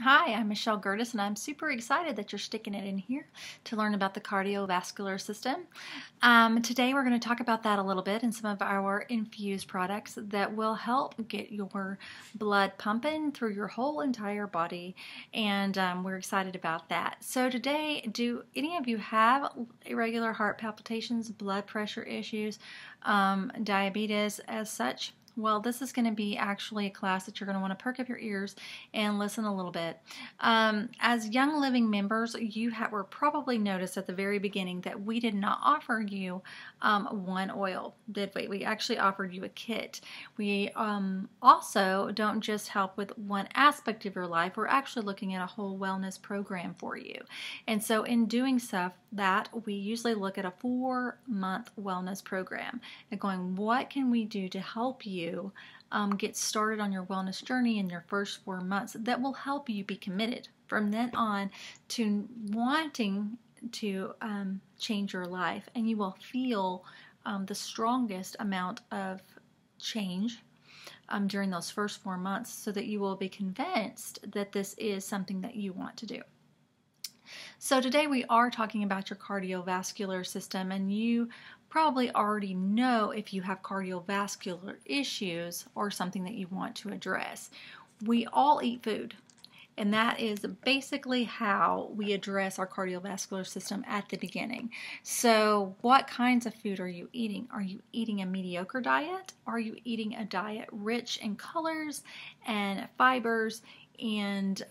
Hi, I'm Michelle Gertis, and I'm super excited that you're sticking it in here to learn about the cardiovascular system. Today we're going to talk about that a little bit and some of our infused products that will help get your blood pumping through your whole entire body, and we're excited about that. So today, do any of you have irregular heart palpitations, blood pressure issues, diabetes as such? Well, this is going to be actually a class that you're going to want to perk up your ears and listen a little bit. As Young Living members, you were probably noticed at the very beginning that we did not offer you one oil, did we? We actually offered you a kit. We also don't just help with one aspect of your life. We're actually looking at a whole wellness program for you. And so in doing so, we usually look at a 4-month wellness program and going, what can we do to help you get started on your wellness journey in your first 4 months that will help you be committed from then on to wanting to change your life, and you will feel the strongest amount of change during those first 4 months, so that you will be convinced that this is something that you want to do. So today we are talking about your cardiovascular system, and you probably already know if you have cardiovascular issues or something that you want to address. We all eat food, and that is basically how we address our cardiovascular system at the beginning. So what kinds of food are you eating? Are you eating a mediocre diet? Are you eating a diet rich in colors and fibers and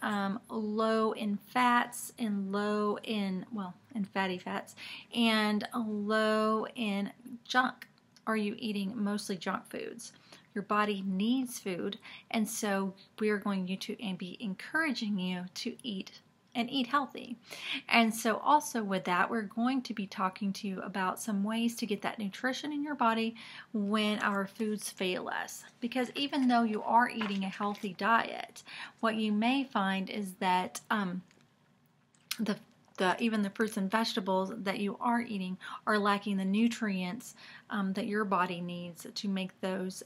low in fats and low in, in fatty fats, and low in junk? Are you eating mostly junk foods? Your body needs food, and so we're going to be encouraging you to eat and eat healthy. And so also with that, we're going to be talking to you about some ways to get that nutrition in your body when our foods fail us. Because even though you are eating a healthy diet, what you may find is that even the fruits and vegetables that you are eating are lacking the nutrients that your body needs to make those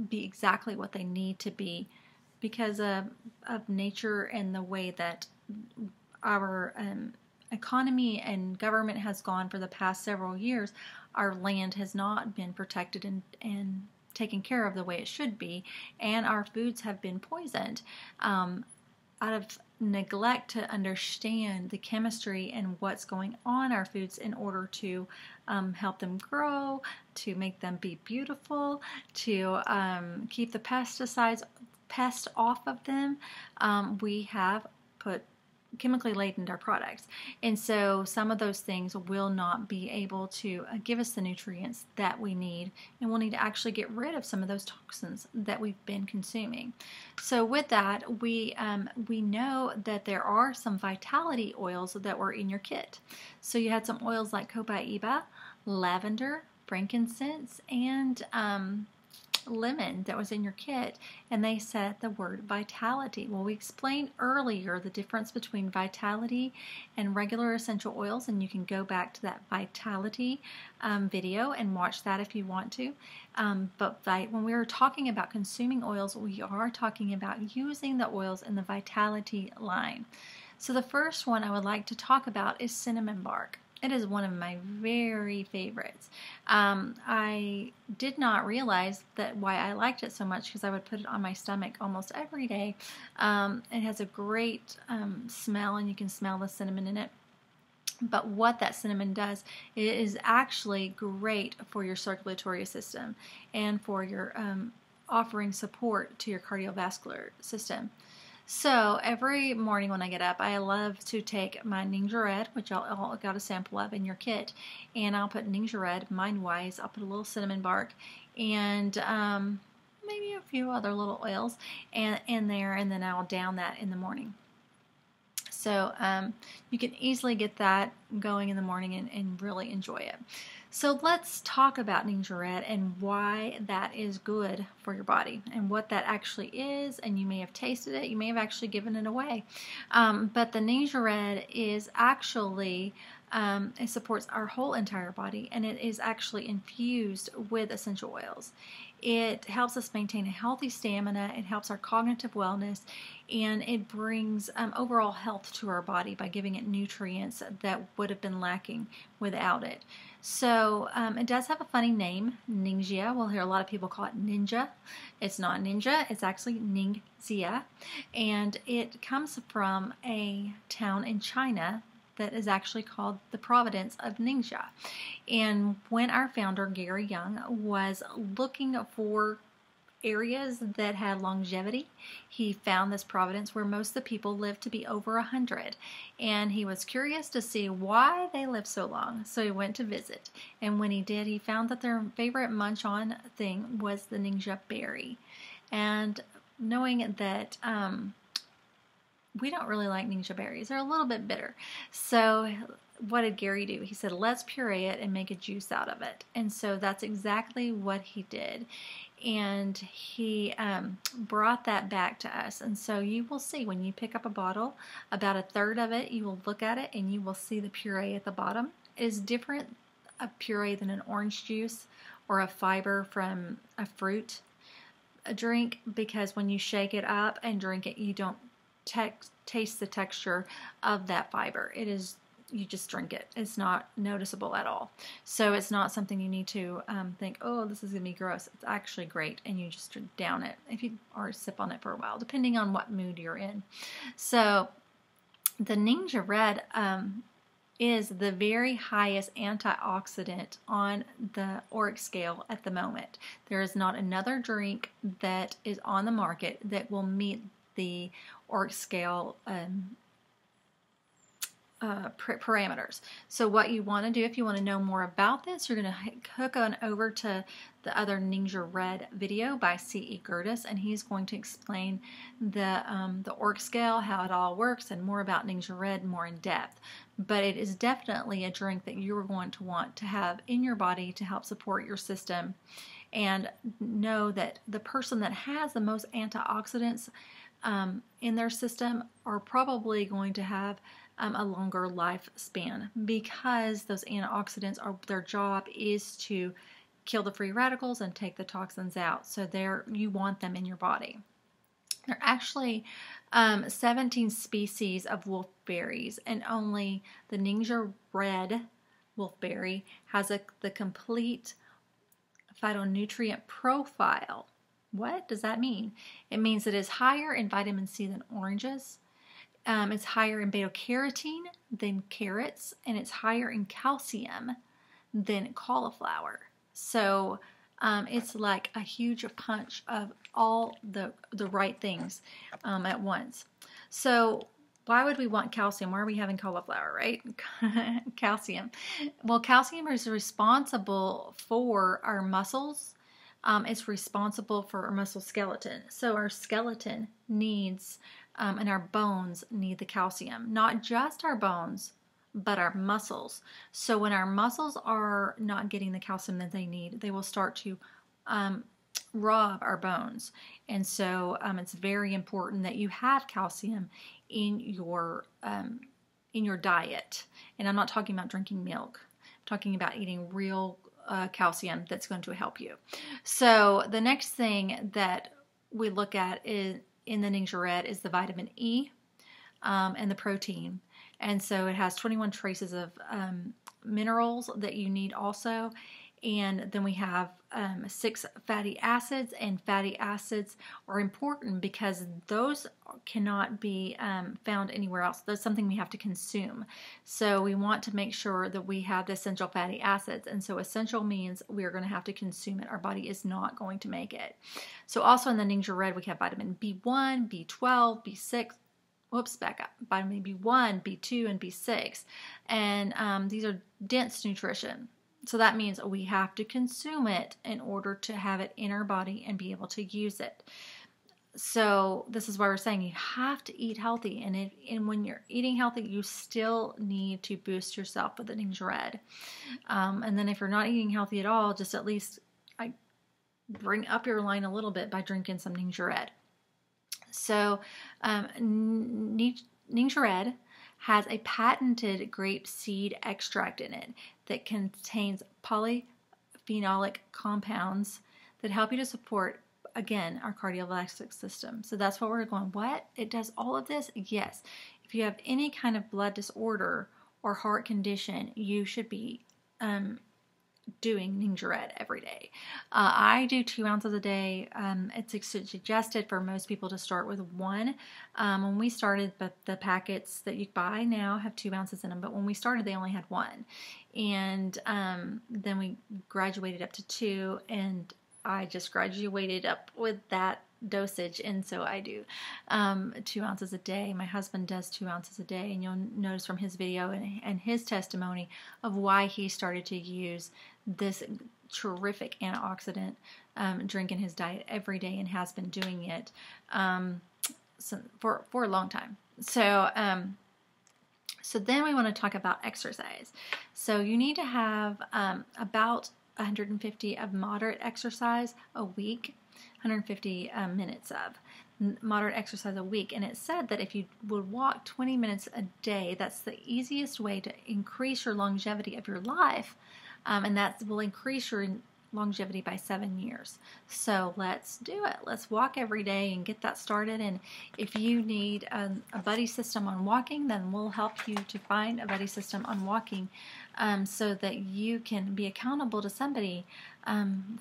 be exactly what they need to be, because of nature and the way that our economy and government has gone for the past several years. Our land has not been protected and taken care of the way it should be, and our foods have been poisoned out of neglect to understand the chemistry and what's going on our foods in order to help them grow, to make them be beautiful, to keep the pests off of them. We have put chemically laden our products, and so some of those things will not be able to give us the nutrients that we need, and we'll need to actually get rid of some of those toxins that we've been consuming. So with that, we know that there are some vitality oils that were in your kit. So you had some oils like copaiba, lavender, frankincense, and lemon that was in your kit, and they said the word vitality. Well, we explained earlier the difference between vitality and regular essential oils, and you can go back to that vitality video and watch that if you want to. But when we were talking about consuming oils, we are talking about using the oils in the vitality line. So the first one I would like to talk about is cinnamon bark. It is one of my very favorites. I did not realize why I liked it so much, because I would put it on my stomach almost every day. It has a great smell, and you can smell the cinnamon in it. But what that cinnamon does, it is actually great for your circulatory system and for your offering support to your cardiovascular system. So every morning when I get up, I love to take my Ninja Red, which I'll got a sample of in your kit, and I'll put Ninja Red, mind-wise. I'll put a little cinnamon bark and maybe a few other little oils in there, and then I'll down that in the morning. So you can easily get that going in the morning and really enjoy it. So let's talk about Ninja Red and why that is good for your body and what that actually is. And you may have tasted it, you may have actually given it away. But the Ninja Red is actually, it supports our whole entire body, and it is actually infused with essential oils. It helps us maintain a healthy stamina. It helps our cognitive wellness. and it brings overall health to our body by giving it nutrients that would have been lacking without it. So it does have a funny name, Ningxia. We'll hear a lot of people call it ninja. It's not ninja, it's actually Ningxia, and it comes from a town in China that is actually called the province of Ningxia. And when our founder, Gary Young, was looking for areas that had longevity, he found this province where most of the people lived to be over 100, and he was curious to see why they lived so long, so he went to visit. And when he did, he found that their favorite munch on thing was the Ningxia berry. And knowing that we don't really like Ningxia berries, they're a little bit bitter, so what did Gary do? He said, let's puree it and make a juice out of it. And so that's exactly what he did. And he brought that back to us. And so you will see when you pick up a bottle, about a third of it, you will look at it and you will see the puree at the bottom. It is different a puree than an orange juice or a fiber from a fruit drink, because when you shake it up and drink it, you don't taste the texture of that fiber. It is, you just drink it. It's not noticeable at all. So it's not something you need to think, oh, this is going to be gross. It's actually great, and you just down it if you or sip on it for a while, depending on what mood you're in. So the Ningxia Red is the very highest antioxidant on the ORAC scale at the moment. There is not another drink that is on the market that will meet the ORAC scale parameters. So what you want to do, if you want to know more about this, you're going to hook on over to the other Ningxia Red video by C.E. Gertis, and he's going to explain the ORAC scale, how it all works, and more about Ningxia Red more in depth. But it is definitely a drink that you're going to want to have in your body to help support your system. And know that the person that has the most antioxidants in their system are probably going to have a longer lifespan, because those antioxidants are, their job is to kill the free radicals and take the toxins out. So you want them in your body. There are actually 17 species of wolfberries, and only the Ningxia Red wolfberry has the complete phytonutrient profile. What does that mean? It means it is higher in vitamin C than oranges. It's higher in beta-carotene than carrots, and it's higher in calcium than cauliflower. So it's like a huge punch of all the right things at once. So why would we want calcium? Why are we having cauliflower, right? Calcium. Well, calcium is responsible for our muscles. It's responsible for our muscle skeleton. So our skeleton needs and our bones need the calcium. Not just our bones, but our muscles. So when our muscles are not getting the calcium that they need, they will start to rob our bones. And so it's very important that you have calcium in your diet. And I'm not talking about drinking milk. I'm talking about eating real calcium that's going to help you. So the next thing that we look at in the Ningxia Red is the vitamin E and the protein. And so it has 21 traces of minerals that you need also. And then we have 6 fatty acids, and fatty acids are important because those cannot be found anywhere else. That's something we have to consume. So we want to make sure that we have the essential fatty acids. And so essential means we're going to have to consume it. Our body is not going to make it. So also in the Ningxia Red, we have vitamin B1, B12, B6. Whoops, back up. Vitamin B1, B2, and B6. And these are dense nutrition. So that means we have to consume it in order to have it in our body and be able to use it. So this is why we're saying you have to eat healthy. And when you're eating healthy, you still need to boost yourself with the Ningxia Red. And then if you're not eating healthy at all, just at least bring up your line a little bit by drinking some Ningxia Red. So Ningxia Red has a patented grape seed extract in it that contains polyphenolic compounds that help you to support again, our cardiovascular system. So that's what we're going, what? It does all of this? Yes. If you have any kind of blood disorder or heart condition, you should be doing Ningxia Red every day. I do 2 ounces a day. It's suggested for most people to start with 1. When we started, but the packets that you buy now have 2 ounces in them, but when we started they only had 1. And then we graduated up to 2, and I just graduated up with that dosage, and so I do 2 ounces a day. My husband does 2 ounces a day, and you'll notice from his video and his testimony of why he started to use this terrific antioxidant drink in his diet every day, and has been doing it for a long time. So so then we want to talk about exercise. So you need to have about 150 of moderate exercise a week, 150 minutes of moderate exercise a week. And it said that if you would walk 20 minutes a day, that's the easiest way to increase your longevity of your life. And that will increase your longevity by 7 years. So let's do it. Let's walk every day and get that started. And if you need a buddy system on walking, then we'll help you to find a buddy system on walking, so that you can be accountable to somebody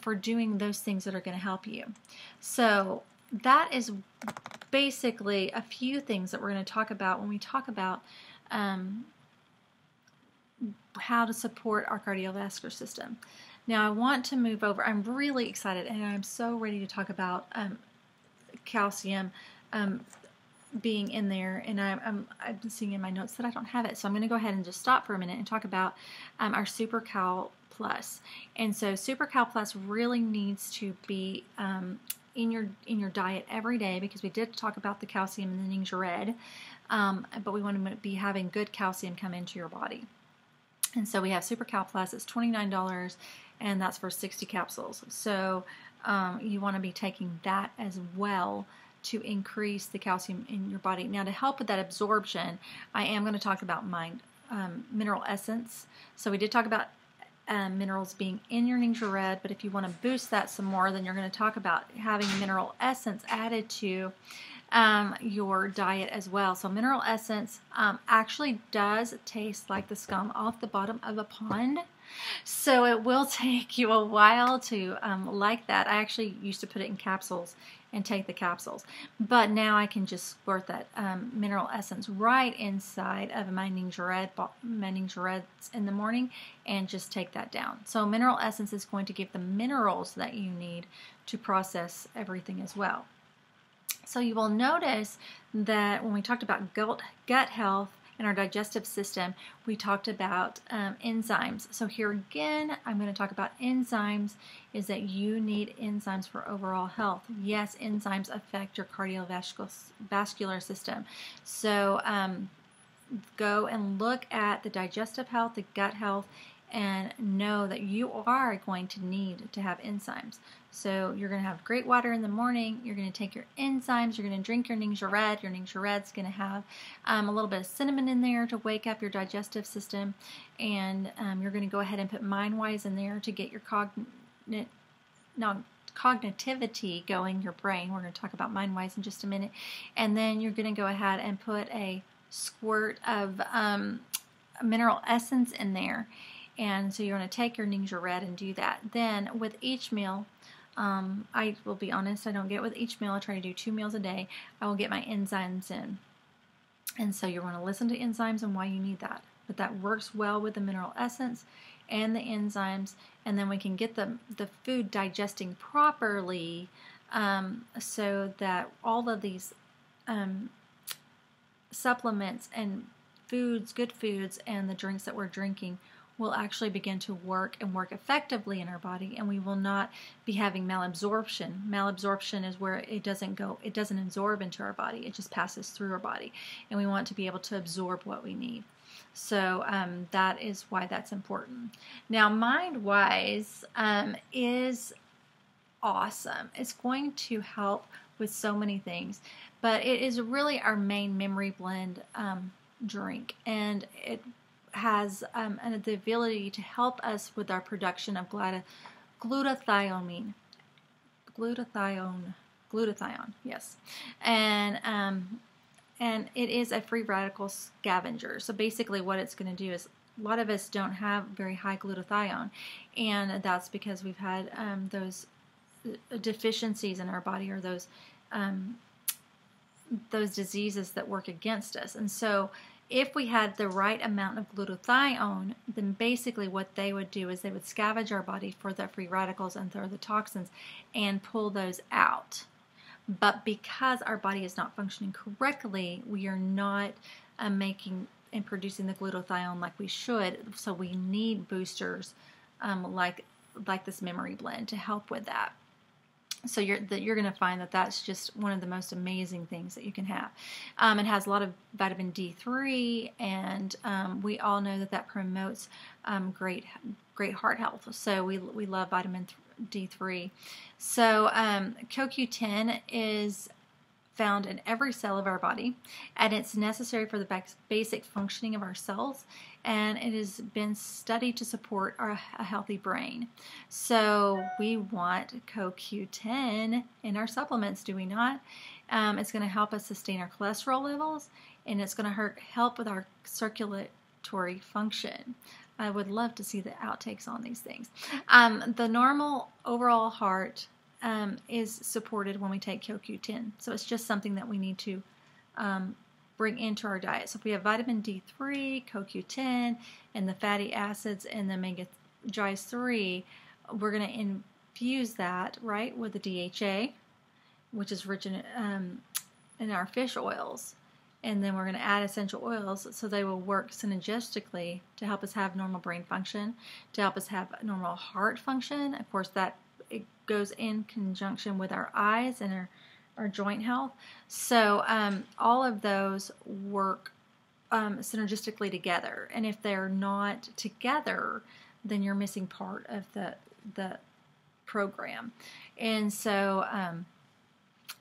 for doing those things that are going to help you. So that is basically a few things that we're going to talk about when we talk about how to support our cardiovascular system. Now I want to move over. I'm really excited, and I'm so ready to talk about calcium being in there, and I've been seeing in my notes that I don't have it, so I'm going to go ahead and just stop for a minute and talk about our Super Cal Plus. And so Super Cal Plus really needs to be in your diet every day, because we did talk about the calcium in the Ningxia Red, but we want to be having good calcium come into your body. And so we have Super Cal Plus. It's $29, and that's for 60 capsules. So you want to be taking that as well to increase the calcium in your body. Now, to help with that absorption, I am going to talk about my mineral essence. So we did talk about minerals being in your Ningxia Red, but if you want to boost that some more, then you're going to talk about having mineral essence added to your diet as well. So mineral essence actually does taste like the scum off the bottom of a pond. So it will take you a while to like that. I actually used to put it in capsules and take the capsules, but now I can just squirt that mineral essence right inside of my Ningxia Reds in the morning and just take that down. So mineral essence is going to give the minerals that you need to process everything as well. So you will notice that when we talked about gut health and our digestive system, we talked about enzymes. So here again, I'm going to talk about enzymes, is that you need enzymes for overall health. Yes, enzymes affect your cardiovascular system. So go and look at the digestive health, the gut health, and know that you are going to need to have enzymes. So you're going to have great water in the morning, you're going to take your enzymes, you're going to drink your Ningxia Red. Your Ningxia Red's going to have a little bit of cinnamon in there to wake up your digestive system, and you're going to go ahead and put MindWise in there to get your cognitivity going, your brain. We're going to talk about MindWise in just a minute. And then you're going to go ahead and put a squirt of mineral essence in there. And so you're going to take your Ningxia Red and do that. Then with each meal, I will be honest, I don't get with each meal. I try to do 2 meals a day. I will get my enzymes in. And so you're going to listen to enzymes and why you need that. But that works well with the mineral essence and the enzymes. And then we can get the food digesting properly, so that all of these supplements and foods, good foods, and the drinks that we're drinking will actually begin to work and work effectively in our body, and we will not be having malabsorption. Malabsorption is where it doesn't absorb into our body, it just passes through our body, and we want to be able to absorb what we need. So that is why that's important. Now, MindWise is awesome. It's going to help with so many things, but it is really our main memory blend drink, and it has the ability to help us with our production of glutathione. glutathione, yes, and it is a free radical scavenger. So basically, what it's going to do is, a lot of us don't have very high glutathione, and that's because we've had those deficiencies in our body, or those diseases that work against us. And so if we had the right amount of glutathione, then basically what they would do is they would scavenge our body for the free radicals and for the toxins and pull those out. But because our body is not functioning correctly, we are not making and producing the glutathione like we should. So we need boosters like this memory blend to help with that. So you're going to find that that's just one of the most amazing things that you can have. It has a lot of vitamin D3, and we all know that promotes great heart health. So we love vitamin D3. So CoQ10 is found in every cell of our body, and it's necessary for the basic functioning of our cells, and it has been studied to support a healthy brain. So we want CoQ10 in our supplements, do we not? It's going to help us sustain our cholesterol levels, and it's going to help with our circulatory function. I would love to see the outtakes on these things. The normal overall heart is supported when we take CoQ10. So it's just something that we need to bring into our diet. So if we have vitamin D3, CoQ10, and the fatty acids and the omega 3, we're going to infuse that, right, with the DHA, which is rich in our fish oils. And then we're going to add essential oils so they will work synergistically to help us have normal brain function, to help us have normal heart function. Of course, it goes in conjunction with our eyes and our joint health. So all of those work synergistically together. And if they're not together, then you're missing part of the program. And so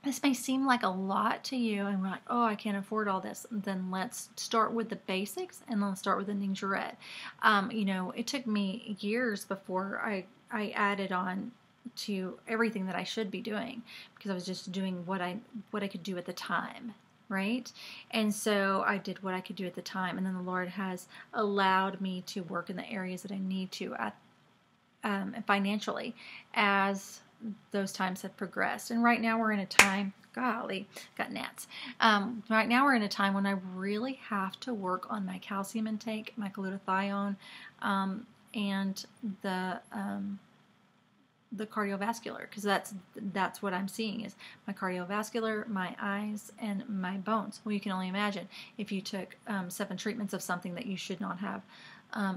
this may seem like a lot to you, and we're like, oh, I can't afford all this. Then let's start with the basics, and let's start with the Ningxuret. It took me years before I added on to everything that I should be doing, because I was just doing what I could do at the time, right? And so I did what I could do at the time, and then the Lord has allowed me to work in the areas that I need to financially as those times have progressed. And right now we're in a time, golly, got gnats. Right now we're in a time when I really have to work on my calcium intake, my glutathione, and the cardiovascular, because that's what I'm seeing is my cardiovascular, my eyes, and my bones. Well, you can only imagine if you took 7 treatments of something that you should not have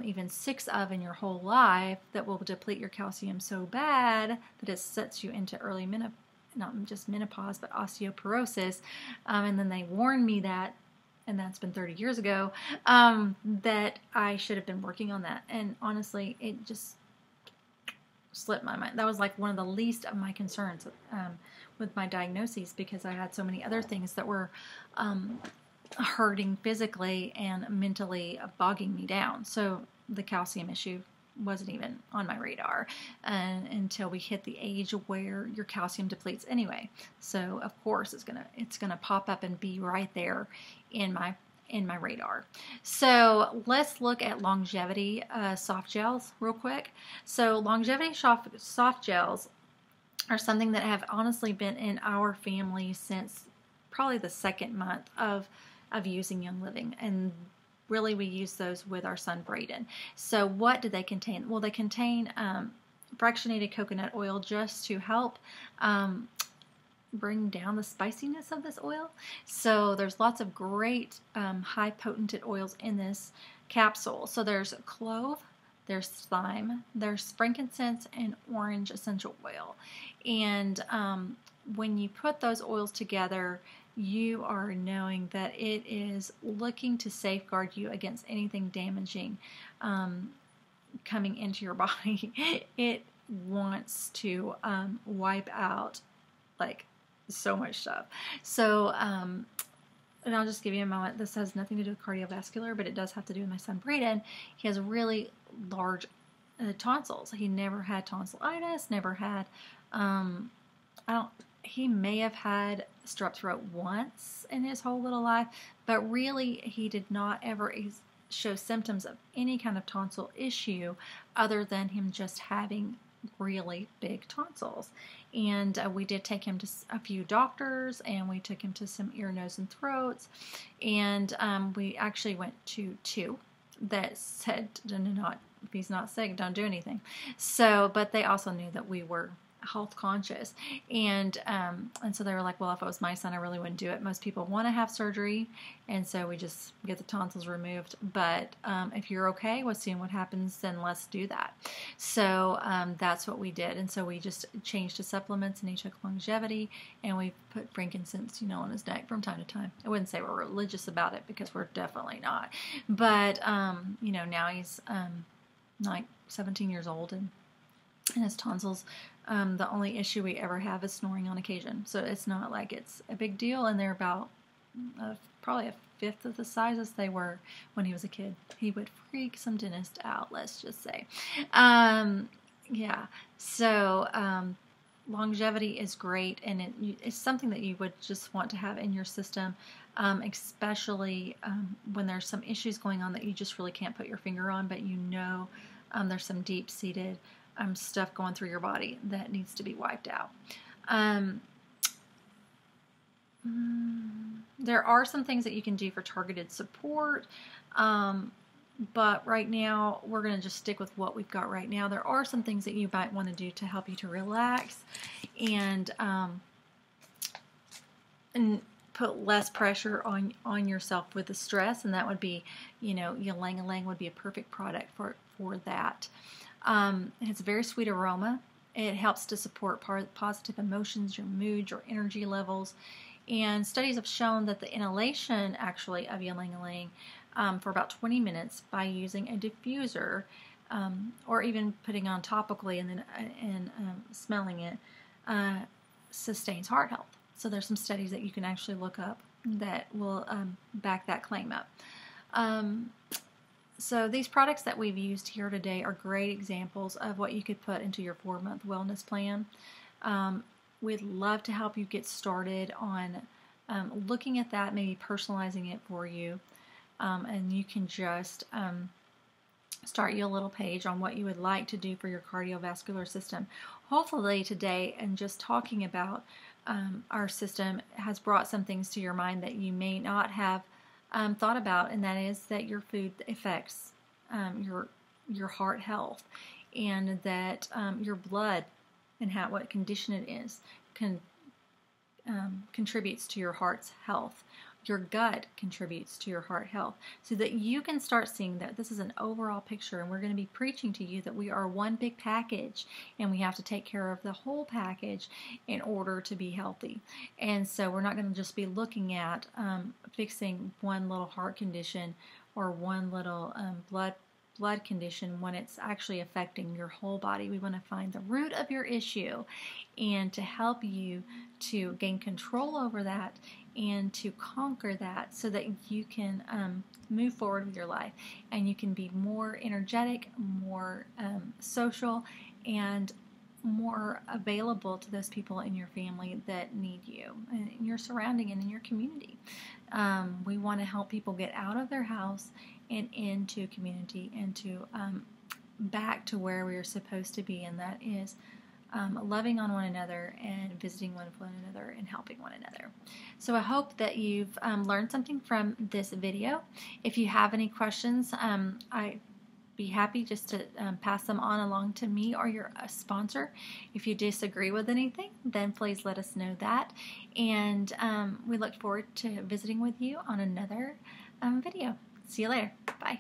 even 6 of in your whole life, that will deplete your calcium so bad that it sets you into early not just menopause, but osteoporosis. And then they warned me that, and that's been 30 years ago, that I should have been working on that. And honestly, it just slipped my mind. That was like one of the least of my concerns with my diagnoses, because I had so many other things that were hurting physically and mentally, bogging me down. So the calcium issue wasn't even on my radar until we hit the age where your calcium depletes anyway. So of course it's gonna pop up and be right there in my radar. So let's look at longevity soft gels real quick. So longevity soft gels are something that have honestly been in our family since probably the second month of using Young Living, and really we use those with our son Braden. So what do they contain? Well, they contain fractionated coconut oil, just to help bring down the spiciness of this oil. So there's lots of great high potentate oils in this capsule. So there's clove, there's thyme, there's frankincense, and orange essential oil. And when you put those oils together, you are knowing that it is looking to safeguard you against anything damaging coming into your body. It wants to wipe out like so much stuff. So, and I'll just give you a moment. This has nothing to do with cardiovascular, but it does have to do with my son Braden. He has really large tonsils. He never had tonsillitis, never had he may have had strep throat once in his whole little life, but really he did not ever show symptoms of any kind of tonsil issue other than him just having really big tonsils. And we did take him to a few doctors, and we took him to some ear, nose, and throats, and we actually went to 2 that said, if he's not sick, don't do anything. So, but they also knew that we were health conscious, and so they were like, well, if it was my son, I really wouldn't do it. Most people want to have surgery, and so we just get the tonsils removed. But if you're okay with seeing what happens, then let's do that. So that's what we did, and so we just changed to supplements, and he took longevity, and we put frankincense, on his neck from time to time. I wouldn't say we're religious about it, because we're definitely not. But now he's 17 years old, and his tonsils, the only issue we ever have is snoring on occasion. So it's not like it's a big deal, and they're about probably a fifth of the size as they were when he was a kid. He would freak some dentist out, let's just say. Yeah, so longevity is great, and it's something that you would just want to have in your system, especially when there's some issues going on that you just really can't put your finger on, but there's some deep-seated stuff going through your body that needs to be wiped out. There are some things that you can do for targeted support, but right now we're going to just stick with what we've got right now. There are some things that you might want to do to help you to relax and put less pressure on yourself with the stress, and that would be, ylang-ylang would be a perfect product for that. It has a very sweet aroma. It helps to support positive emotions, your mood, your energy levels. And studies have shown that the inhalation, actually, of ylang-ylang for about 20 minutes by using a diffuser, or even putting on topically and then smelling it, sustains heart health. So there's some studies that you can actually look up that will back that claim up. So these products that we've used here today are great examples of what you could put into your 4-month wellness plan. We'd love to help you get started on looking at that, maybe personalizing it for you. And you can just start your little page on what you would like to do for your cardiovascular system. Hopefully today, and just talking about our system has brought some things to your mind that you may not have thought about, and that is that your food affects your heart health, and that your blood and what condition it is contributes to your heart's health. Your gut contributes to your heart health, so that you can start seeing that this is an overall picture, and we're going to be preaching to you that we are one big package, and we have to take care of the whole package in order to be healthy. And so we're not going to just be looking at fixing one little heart condition or one little blood condition when it's actually affecting your whole body. We want to find the root of your issue and to help you to gain control over that and to conquer that, so that you can move forward with your life, and you can be more energetic, more social, and more available to those people in your family that need you, and in your surrounding and in your community. We want to help people get out of their house and into community, and to back to where we are supposed to be, and that is loving on one another and visiting one another and helping one another. So I hope that you've learned something from this video. If you have any questions, I'd be happy just to pass them on along to me or your sponsor. If you disagree with anything, then please let us know that. And we look forward to visiting with you on another video. See you later. Bye.